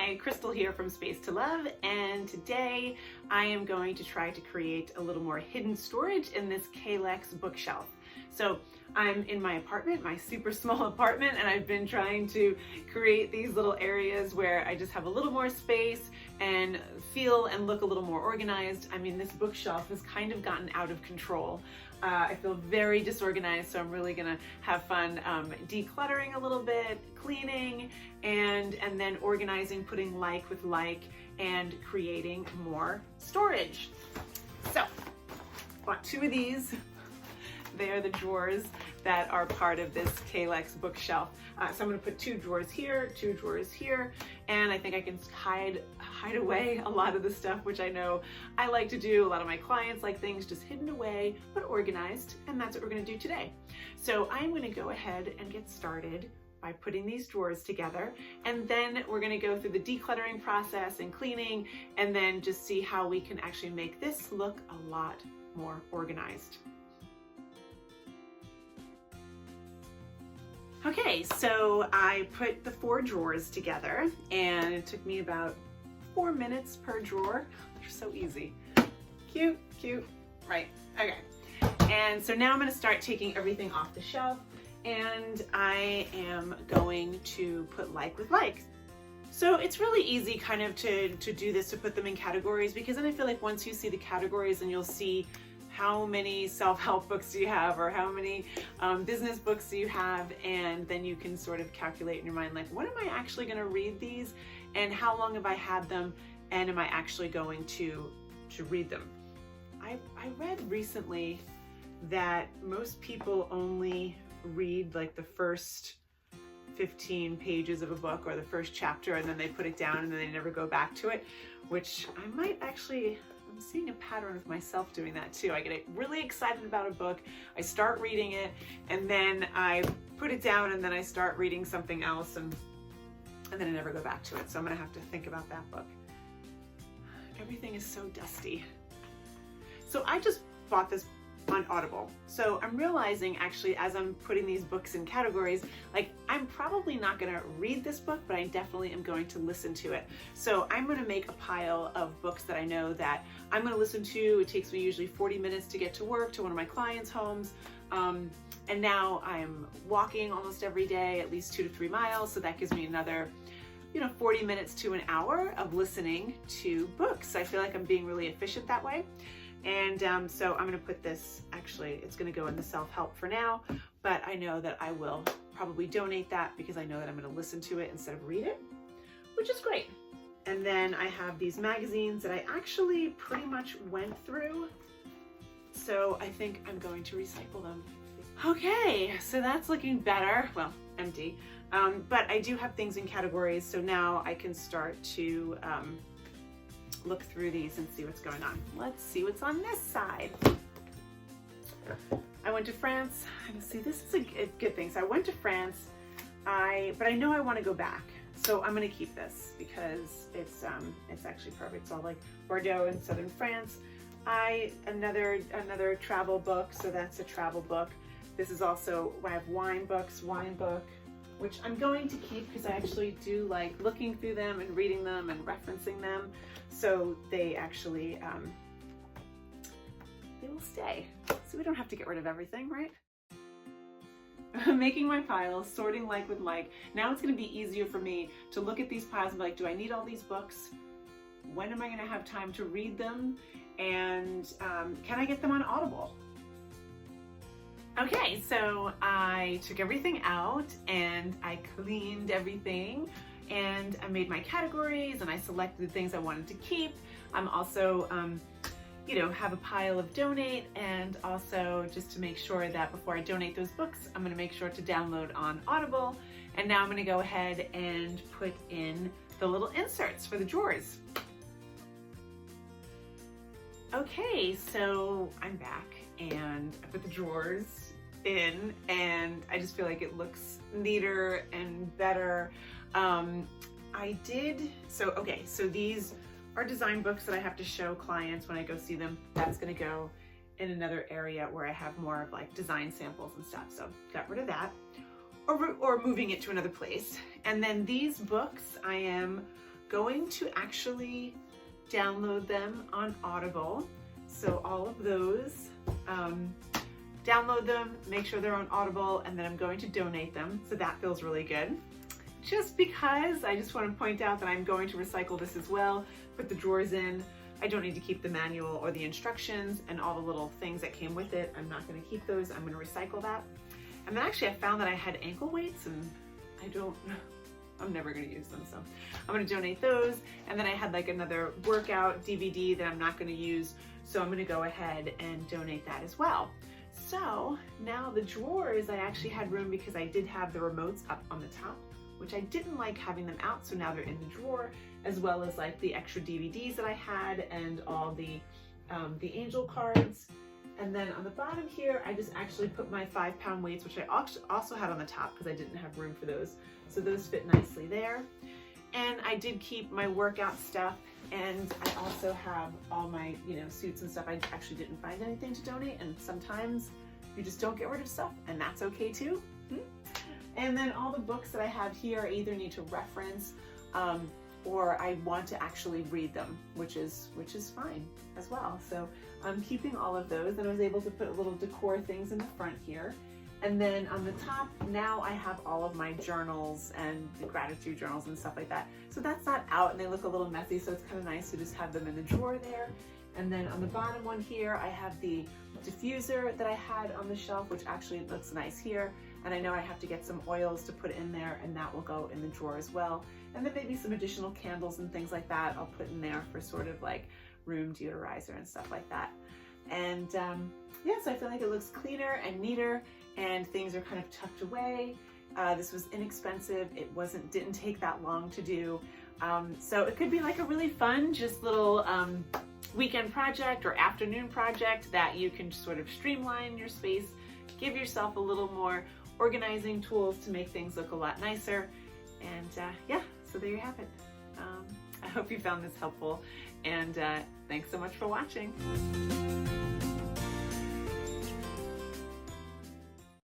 Hi, Crystal here from Space to Love, and today I am going to try to create a little more hidden storage in this Kalex bookshelf. So I'm in my apartment, my super small apartment, and I've been trying to create these little areas where I just have a little more space and feel and look a little more organized. I mean, this bookshelf has kind of gotten out of control. I feel very disorganized, so I'm really gonna have fun decluttering a little bit, cleaning, and then organizing, putting like with like, and creating more storage. So, bought two of these. They are the drawers that are part of this Kalex bookshelf. So I'm going to put two drawers here, and I think I can hide away a lot of the stuff, which I know I like to do. A lot of my clients like things just hidden away, but organized, and that's what we're going to do today. So I'm going to go ahead and get started by putting these drawers together, and then we're going to go through the decluttering process and cleaning, and then just see how we can actually make this look a lot more organized. Okay, so I put the 4 drawers together, and it took me about 4 minutes per drawer. They're so easy. Cute, cute, right, okay. And so now I'm gonna start taking everything off the shelf, and I am going to put like with like. So it's really easy kind of to do this, to put them in categories, because then I feel like once you see the categories and you'll see how many self-help books do you have, or how many business books do you have, and then you can sort of calculate in your mind, like, when am I actually going to read these, and how long have I had them, and am I actually going to read them? I read recently that most people only read like the first 15 pages of a book, or the first chapter, and then they put it down and then they never go back to it, which I might actually, I'm seeing a pattern of myself doing that too. I get really excited about a book, I start reading it, and then I put it down, and then I start reading something else, and then I never go back to it. So I'm gonna have to think about that book. Everything is so dusty. So I just bought this on Audible. So I'm realizing, actually, as I'm putting these books in categories, like, I'm probably not going to read this book, but I definitely am going to listen to it. So I'm going to make a pile of books that I know that I'm going to listen to. It takes me usually 40 minutes to get to work, to one of my clients' homes. And now I'm walking almost every day, at least 2 to 3 miles. So that gives me another 40 minutes to an hour of listening to books. I feel like I'm being really efficient that way. And so I'm going to put this, actually, it's going to go in the self-help for now, but I know that I will probably donate that, because I know that I'm going to listen to it instead of read it, which is great. And then I have these magazines that I actually pretty much went through, so I think I'm going to recycle them. Okay, so that's looking better. Well, empty. But I do have things in categories, so now I can start to look through these and see what's going on. Let's see what's on this side. I went to France. See, this is a good thing. So I went to France, but I know I want to go back. So I'm going to keep this because it's actually perfect. It's all like Bordeaux in southern France. Another travel book. So that's a travel book. This is also, I have wine book, which I'm going to keep because I actually do like looking through them and reading them and referencing them. So they actually, they will stay. So we don't have to get rid of everything, right? Making my piles, sorting like with like. Now it's gonna be easier for me to look at these piles and be like, do I need all these books? When am I gonna have time to read them? And can I get them on Audible? Okay, so I took everything out and I cleaned everything, and I made my categories, and I selected the things I wanted to keep. I'm also, have a pile of donate, and also just to make sure that before I donate those books, I'm gonna make sure to download on Audible. And now I'm gonna go ahead and put in the little inserts for the drawers. Okay, so I'm back, and I put the drawers in, and I just feel like it looks neater and better. So these are design books that I have to show clients when I go see them. That's gonna go in another area where I have more of like design samples and stuff. So got rid of that, or moving it to another place. And then these books I am going to actually download them on Audible. So all of those, download them, make sure they're on Audible, and then I'm going to donate them. So that feels really good. Just because I just want to point out that I'm going to recycle this as well, put the drawers in. I don't need to keep the manual or the instructions and all the little things that came with it. I'm not going to keep those. I'm going to recycle that. And then actually I found that I had ankle weights and I'm never going to use them. So I'm going to donate those. And then I had like another workout DVD that I'm not going to use. So I'm going to go ahead and donate that as well. So now the drawers, I actually had room because I did have the remotes up on the top, which I didn't like having them out. So now they're in the drawer, as well as like the extra DVDs that I had and all the angel cards. And then on the bottom here, I just actually put my 5-pound weights, which I also had on the top because I didn't have room for those. So those fit nicely there. And I did keep my workout stuff, and I also have all my, suits and stuff. I actually didn't find anything to donate, and sometimes you just don't get rid of stuff, and that's okay too. And then all the books that I have here, I either need to reference or I want to actually read them, which is fine as well. So I'm keeping all of those, and I was able to put little decor things in the front here. And then on the top, now I have all of my journals and the gratitude journals and stuff like that. So that's not out, and they look a little messy, so it's kind of nice to just have them in the drawer there. And then on the bottom one here, I have the diffuser that I had on the shelf, which actually looks nice here. And I know I have to get some oils to put in there, and that will go in the drawer as well. And then maybe some additional candles and things like that I'll put in there for sort of like room deodorizer and stuff like that. And yeah, so I feel like it looks cleaner and neater, and things are kind of tucked away. This was inexpensive. It didn't take that long to do. So it could be like a really fun, just little weekend project or afternoon project that you can sort of streamline your space, give yourself a little more organizing tools to make things look a lot nicer. And yeah, so there you have it. I hope you found this helpful, and thanks so much for watching.